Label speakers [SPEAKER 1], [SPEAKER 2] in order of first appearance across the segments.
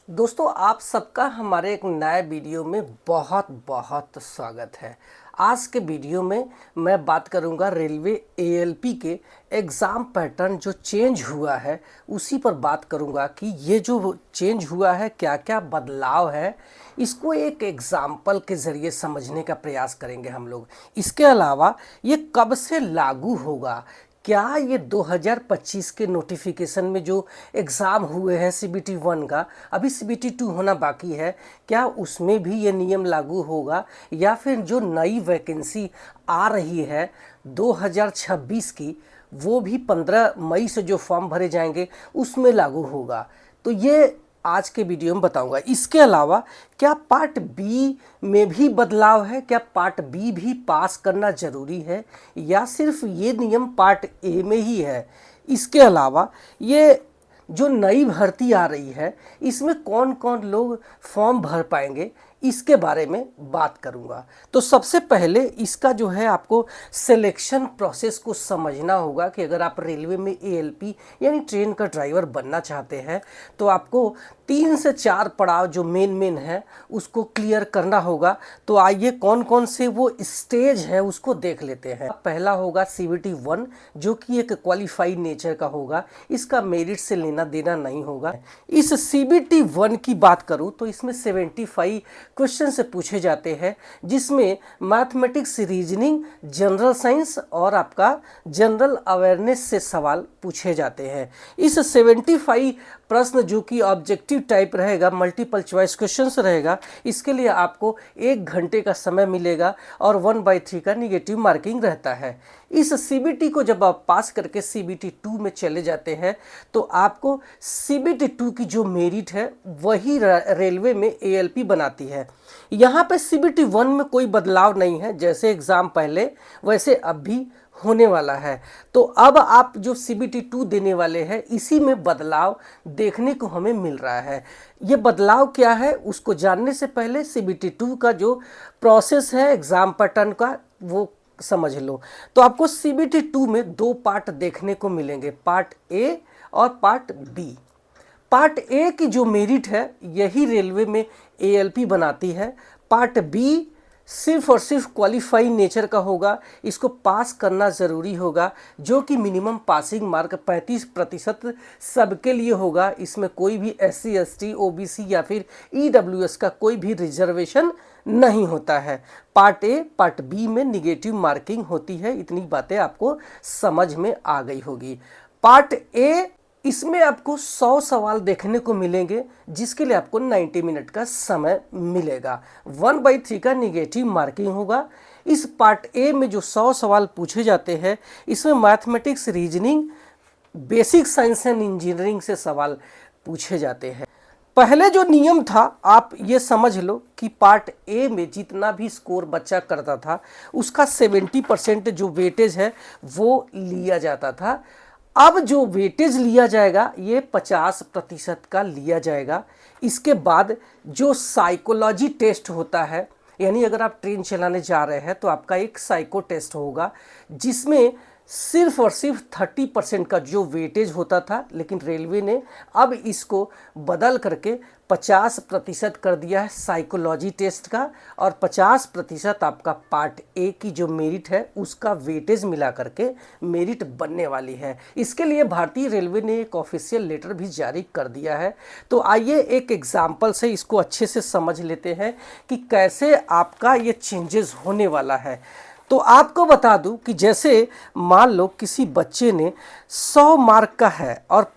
[SPEAKER 1] दोस्तों, आप सबका हमारे एक नए वीडियो में बहुत बहुत स्वागत है। आज के वीडियो में मैं बात करूंगा रेलवे एएलपी के एग्ज़ाम पैटर्न जो चेंज हुआ है उसी पर बात करूंगा कि ये जो चेंज हुआ है क्या क्या बदलाव है। इसको एक एग्ज़ाम्पल के ज़रिए समझने का प्रयास करेंगे हम लोग। इसके अलावा ये कब से लागू होगा, क्या ये 2025 के नोटिफिकेशन में जो एग्ज़ाम हुए हैं सीबीटी 1 का, अभी सीबीटी 2 होना बाकी है, क्या उसमें भी ये नियम लागू होगा या फिर जो नई वैकेंसी आ रही है 2026 की वो भी 15 मई से जो फॉर्म भरे जाएंगे उसमें लागू होगा। तो ये आज के वीडियो में बताऊंगा। इसके अलावा क्या पार्ट बी में भी बदलाव है, क्या पार्ट बी भी पास करना जरूरी है या सिर्फ ये नियम पार्ट ए में ही है। इसके अलावा ये जो नई भर्ती आ रही है इसमें कौन कौन लोग फॉर्म भर पाएंगे इसके बारे में बात करूंगा। तो सबसे पहले इसका जो है आपको सिलेक्शन प्रोसेस को समझना होगा कि अगर आप रेलवे में एएलपी यानी ट्रेन का ड्राइवर बनना चाहते हैं तो आपको 3 से 4 पड़ाव जो मेन है उसको क्लियर करना होगा। तो आइए कौन कौन से वो स्टेज है उसको देख लेते हैं। पहला होगा सीबीटी 1 जो कि एक क्वालिफाइड नेचर का होगा, इसका मेरिट से लेना देना नहीं होगा। इस सीबीटी 1 की बात करूं तो इसमें 75 क्वेश्चन से पूछे जाते हैं जिसमें मैथमेटिक्स, रीजनिंग, जनरल साइंस और आपका जनरल अवेयरनेस से सवाल पूछे जाते हैं। इस 75 प्रश्न जो कि ऑब्जेक्टिव टाइप रहेगा, मल्टीपल चॉइस क्वेश्चंस रहेगा, इसके लिए आपको 1 घंटे का समय मिलेगा और 1/3 का निगेटिव मार्किंग रहता है। इस सीबीटी को जब आप पास करके सीबीटी 2 में चले जाते हैं तो आपको सीबीटी 2 की जो मेरिट है वही रेलवे में एएलपी बनाती है। यहाँ पे सीबीटी 1 में कोई बदलाव नहीं है, जैसे एग्ज़ाम पहले वैसे अब भी होने वाला है। तो अब आप जो सीबीटी 2 देने वाले हैं इसी में बदलाव देखने को हमें मिल रहा है। ये बदलाव क्या है उसको जानने से पहले सीबीटी 2 का जो प्रोसेस है एग्ज़ाम पैटर्न का वो समझ लो। तो आपको सीबीटी 2 में 2 पार्ट देखने को मिलेंगे, पार्ट ए और पार्ट बी। पार्ट ए की जो मेरिट है यही रेलवे में एएलपी बनाती है। पार्ट बी सिर्फ और सिर्फ क्वालिफाइड नेचर का होगा, इसको पास करना ज़रूरी होगा, जो कि मिनिमम पासिंग मार्क 35% सबके लिए होगा। इसमें कोई भी SC ST OBC या फिर EWS का कोई भी रिजर्वेशन नहीं होता है। पार्ट ए पार्ट बी में निगेटिव मार्किंग होती है। इतनी बातें आपको समझ में आ गई होगी। पार्ट ए इसमें आपको 100 सवाल देखने को मिलेंगे जिसके लिए आपको 90 मिनट का समय मिलेगा। 1/3 का निगेटिव मार्किंग होगा। इस पार्ट ए में जो 100 सवाल पूछे जाते हैं इसमें mathematics, reasoning, basic science and engineering से सवाल पूछे जाते हैं। पहले जो नियम था आप ये समझ लो कि पार्ट ए में जितना भी स्कोर बच्चा करता था उसका 70% जो वेटेज है वो लिया जाता था। अब जो वेटेज लिया जाएगा ये 50% का लिया जाएगा। इसके बाद जो साइकोलॉजी टेस्ट होता है, यानी अगर आप ट्रेन चलाने जा रहे हैं तो आपका एक साइको टेस्ट होगा जिसमें सिर्फ और सिर्फ 30% का जो वेटेज होता था, लेकिन रेलवे ने अब इसको बदल करके 50% कर दिया है साइकोलॉजी टेस्ट का और 50% आपका पार्ट ए की जो मेरिट है उसका वेटेज मिला करके मेरिट बनने वाली है। इसके लिए भारतीय रेलवे ने एक ऑफिशियल लेटर भी जारी कर दिया है। तो आइए एक एग्जाम्पल से इसको अच्छे से समझ लेते हैं कि कैसे आपका ये चेंजेस होने वाला है। तो आपको बता दूं कि जैसे मान लो किसी बच्चे ने 100 मार्क का है और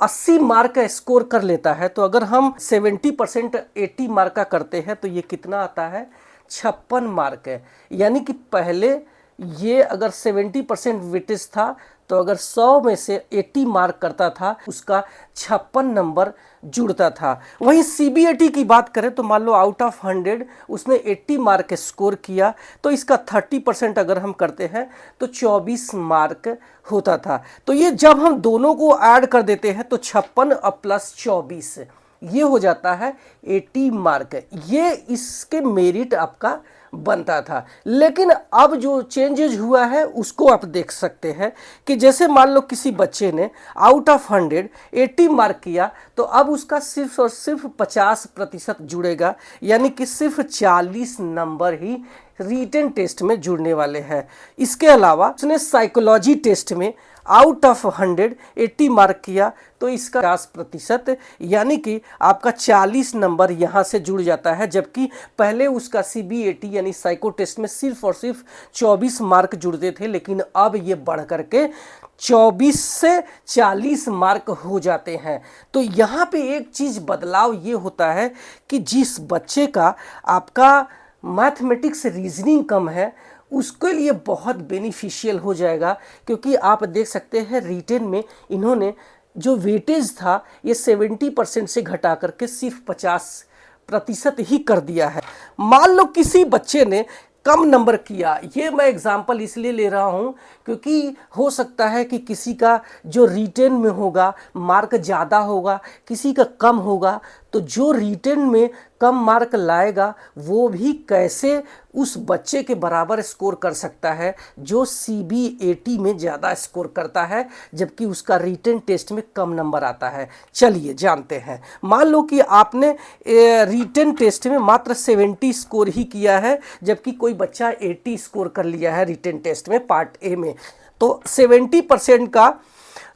[SPEAKER 1] 80 मार्क का स्कोर कर लेता है, तो अगर हम 70% 80 मार्क का करते हैं तो ये कितना आता है, 56 मार्क है। यानी कि पहले ये अगर 70% वेटेज था तो अगर 100 में से 80 मार्क करता था उसका 56 नंबर जुड़ता था। वहीं सीबीएटी की बात करें तो मान लो आउट ऑफ 100 उसने 80 मार्क स्कोर किया तो इसका 30% अगर हम करते हैं तो 24 मार्क होता था। तो ये जब हम दोनों को ऐड कर देते हैं तो 56 और प्लस 24 ये हो जाता है 80 मार्क। ये इसके मेरिट आपका बनता था। लेकिन अब जो चेंजेज हुआ है उसको आप देख सकते हैं कि जैसे मान लो किसी बच्चे ने आउट ऑफ 100 80 मार्क किया, तो अब उसका सिर्फ और सिर्फ 50% जुड़ेगा, यानी कि सिर्फ 40 नंबर ही रिटन टेस्ट में जुड़ने वाले हैं। इसके अलावा उसने साइकोलॉजी टेस्ट में आउट ऑफ 100 80 मार्क किया, तो इसका 50% यानी कि आपका 40 नंबर यहाँ से जुड़ जाता है। जबकि पहले उसका CBAT यानी साइको टेस्ट में सिर्फ और सिर्फ 24 मार्क जुड़ते थे, लेकिन अब ये बढ़ करके 24 से 40 मार्क हो जाते हैं। तो यहाँ पे एक चीज़ बदलाव ये होता है कि जिस बच्चे का आपका मैथमेटिक्स रीजनिंग कम है उसके लिए बहुत बेनिफिशियल हो जाएगा, क्योंकि आप देख सकते हैं रिटेन में इन्होंने जो वेटेज था ये 70% से घटा करके सिर्फ 50% ही कर दिया है। मान लो किसी बच्चे ने कम नंबर किया, ये मैं एग्जांपल इसलिए ले रहा हूँ क्योंकि हो सकता है कि किसी का जो रिटेन में होगा मार्क ज़्यादा होगा, किसी का कम होगा, तो जो रिटेन में कम मार्क लाएगा वो भी कैसे उस बच्चे के बराबर स्कोर कर सकता है जो CBAT में ज़्यादा स्कोर करता है, जबकि उसका रिटेन टेस्ट में कम नंबर आता है। चलिए जानते हैं। मान लो कि आपने रिटेन टेस्ट में मात्र 70 स्कोर ही किया है, जबकि कोई बच्चा 80 स्कोर कर लिया है रिटेन टेस्ट में पार्ट ए में, तो 70% का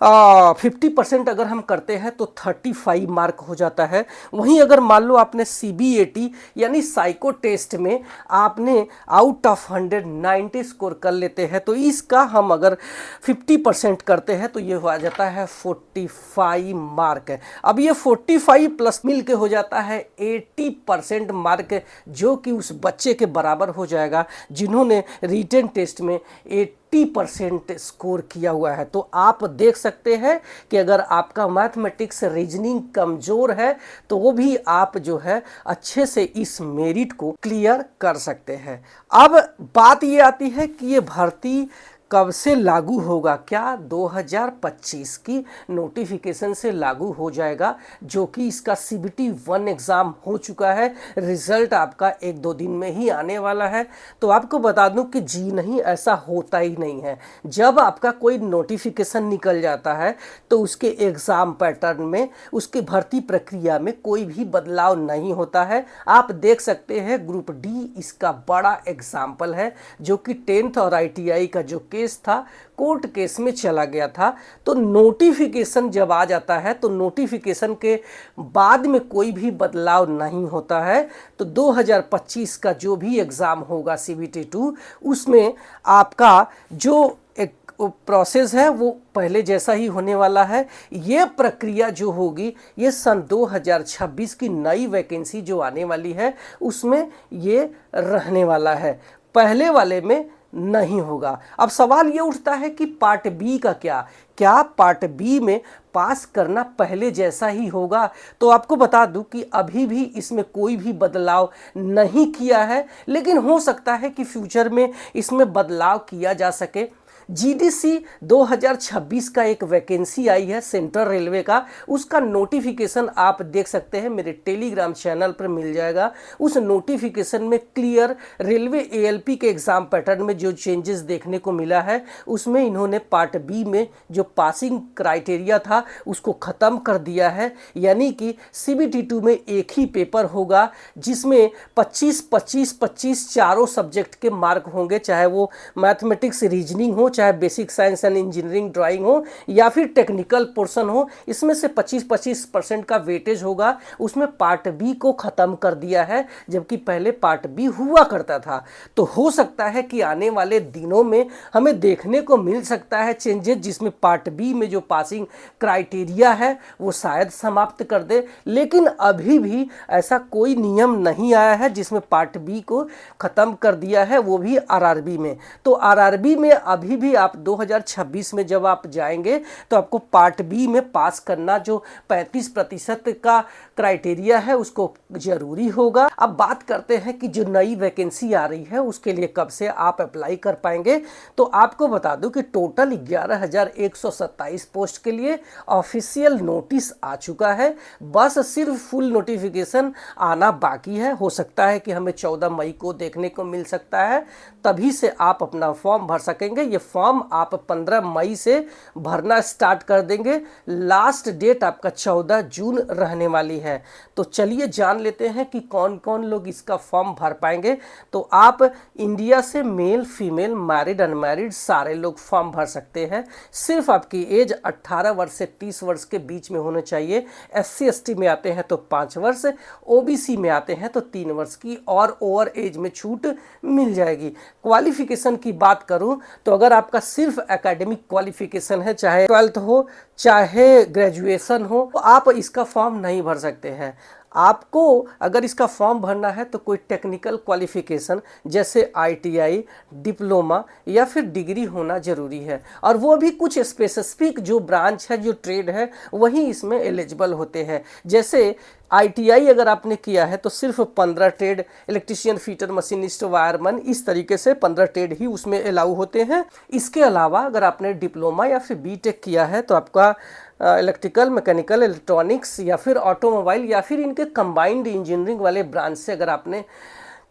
[SPEAKER 1] 50% अगर हम करते हैं तो 35 मार्क हो जाता है। वहीं अगर मान लो आपने CBAT यानी साइको टेस्ट में आपने आउट ऑफ 100 90 स्कोर कर लेते हैं, तो इसका हम अगर 50% करते हैं तो ये हो जाता है 45 मार्क। अब ये 45 प्लस मिल के हो जाता है 80% मार्क, जो कि उस बच्चे के बराबर हो जाएगा जिन्होंने रिटेन टेस्ट में 80% स्कोर किया हुआ है। तो आप देख सकते हैं कि अगर आपका मैथमेटिक्स रीजनिंग कमज़ोर है तो वो भी आप जो है अच्छे से इस मेरिट को क्लियर कर सकते हैं। अब बात ये आती है कि ये भर्ती कब से लागू होगा। क्या 2025 की नोटिफिकेशन से लागू हो जाएगा, जो कि इसका CBT 1 एग्ज़ाम हो चुका है। रिज़ल्ट आपका 1-2 दिन में ही आने वाला है। तो आपको बता दूं कि जी नहीं, ऐसा होता ही नहीं है। जब आपका कोई नोटिफिकेशन निकल जाता है तो उसके एग्ज़ाम पैटर्न में, उसके भर्ती प्रक्रिया में कोई भी बदलाव नहीं होता है। आप देख सकते हैं ग्रुप D इसका बड़ा एग्जाम्पल है, जो कि 10th और ITI का जो केस था कोर्ट केस में चला गया था। तो नोटिफिकेशन जब आ जाता है तो नोटिफिकेशन के बाद में कोई भी बदलाव नहीं होता है। तो 2025 का जो भी एग्ज़ाम होगा CBT 2, उसमें आपका जो एक प्रोसेस है वो पहले जैसा ही होने वाला है। ये प्रक्रिया जो होगी ये सन 2026 की नई वैकेंसी जो आने वाली है उसमें ये रहने वाला है, पहले वाले में नहीं होगा। अब सवाल ये उठता है कि पार्ट B का क्या पार्ट B में पास करना पहले जैसा ही होगा। तो आपको बता दूं कि अभी भी इसमें कोई भी बदलाव नहीं किया है, लेकिन हो सकता है कि फ्यूचर में इसमें बदलाव किया जा सके। GDC 2026 का एक वैकेंसी आई है सेंट्रल रेलवे का, उसका नोटिफिकेशन आप देख सकते हैं, मेरे टेलीग्राम चैनल पर मिल जाएगा। उस नोटिफिकेशन में क्लियर रेलवे ALP के एग्ज़ाम पैटर्न में जो चेंजेस देखने को मिला है, उसमें इन्होंने पार्ट B में जो पासिंग क्राइटेरिया था उसको ख़त्म कर दिया है। यानी कि CBT 2 में एक ही पेपर होगा जिसमें 25-25-25 चारों सब्जेक्ट के मार्क होंगे, चाहे वो मैथमेटिक्स रीजनिंग हो, चाहे basic science and engineering drawing हो, या फिर टेक्निकल पोर्शन हो। इसमें से 25-25% का वेटेज होगा। उसमें पार्ट B को ख़त्म कर दिया है, जबकि पहले पार्ट B हुआ करता था। तो हो सकता है कि आने वाले दिनों में हमें देखने को मिल सकता है चेंजेस, जिसमें पार्ट B में जो पासिंग क्राइटेरिया है वो शायद समाप्त कर दे। लेकिन अभी भी ऐसा कोई नियम नहीं आया है जिसमें पार्ट B को ख़त्म कर दिया है, वो भी RRB में। तो RRB में अभी भी आप 2026 में जब आप जाएंगे तो आपको पार्ट बी में पास करना जो 35% का क्राइटेरिया है उसको जरूरी होगा। अब बात करते हैं कि जो नई वैकेंसी आ रही है उसके लिए कब से आप अप्लाई कर पाएंगे। तो आपको बता दूं कि टोटल 11,127 पोस्ट के लिए ऑफिशियल नोटिस आ चुका है, बस सिर्फ फुल नोटिफिकेशन आना बाकी है। हो सकता है कि हमें 14 मई को देखने को मिल सकता है, तभी से आप अपना फॉर्म भर सकेंगे। ये फॉर्म आप 15 मई से भरना स्टार्ट कर देंगे, लास्ट डेट आपका 14 जून रहने वाली है। तो चलिए जान लेते हैं कि कौन कौन लोग इसका फॉर्म भर पाएंगे। तो आप इंडिया से मेल फीमेल मैरिड अनमैरिड सारे लोग फॉर्म भर सकते हैं। सिर्फ आपकी एज 18 वर्ष से 30 वर्ष के बीच में होना चाहिए। SC ST में आते हैं तो 5 वर्ष, OBC में आते हैं तो 3 वर्ष की और ओवर एज में छूट मिल जाएगी। क्वालिफिकेशन की बात करूं तो अगर आपका सिर्फ एकेडमिक क्वालिफिकेशन है, चाहे 12th हो चाहे ग्रेजुएशन हो, तो आप इसका फॉर्म नहीं भर सकते हैं। आपको अगर इसका फॉर्म भरना है तो कोई टेक्निकल क्वालिफिकेशन जैसे ITI, डिप्लोमा या फिर डिग्री होना जरूरी है, और वो भी कुछ स्पेसिफिक जो ब्रांच है, जो ट्रेड है, वही इसमें एलिजिबल होते हैं। जैसे ITI अगर आपने किया है तो सिर्फ 15 trade, electrician, fitter, machinist, wireman, इस तरीके से 15 ट्रेड ही उसमें अलाउ होते हैं। इसके अलावा अगर आपने डिप्लोमा या फिर BTech किया है तो आपका इलेक्ट्रिकल, मैकेनिकल, इलेक्ट्रॉनिक्स या फिर ऑटोमोबाइल या फिर इनके कंबाइंड इंजीनियरिंग वाले ब्रांच से अगर आपने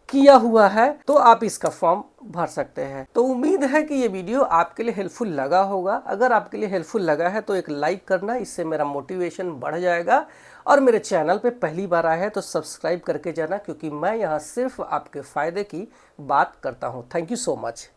[SPEAKER 1] किया हुआ है तो आप इसका फॉर्म भर सकते हैं। तो उम्मीद है कि ये वीडियो आपके लिए हेल्पफुल लगा होगा। अगर आपके लिए हेल्पफुल लगा है तो एक लाइक करना, इससे मेरा मोटिवेशन बढ़ जाएगा। और मेरे चैनल पे पहली बार आया है तो सब्सक्राइब करके जाना, क्योंकि मैं यहाँ सिर्फ आपके फ़ायदे की बात करता हूँ। Thank you so much.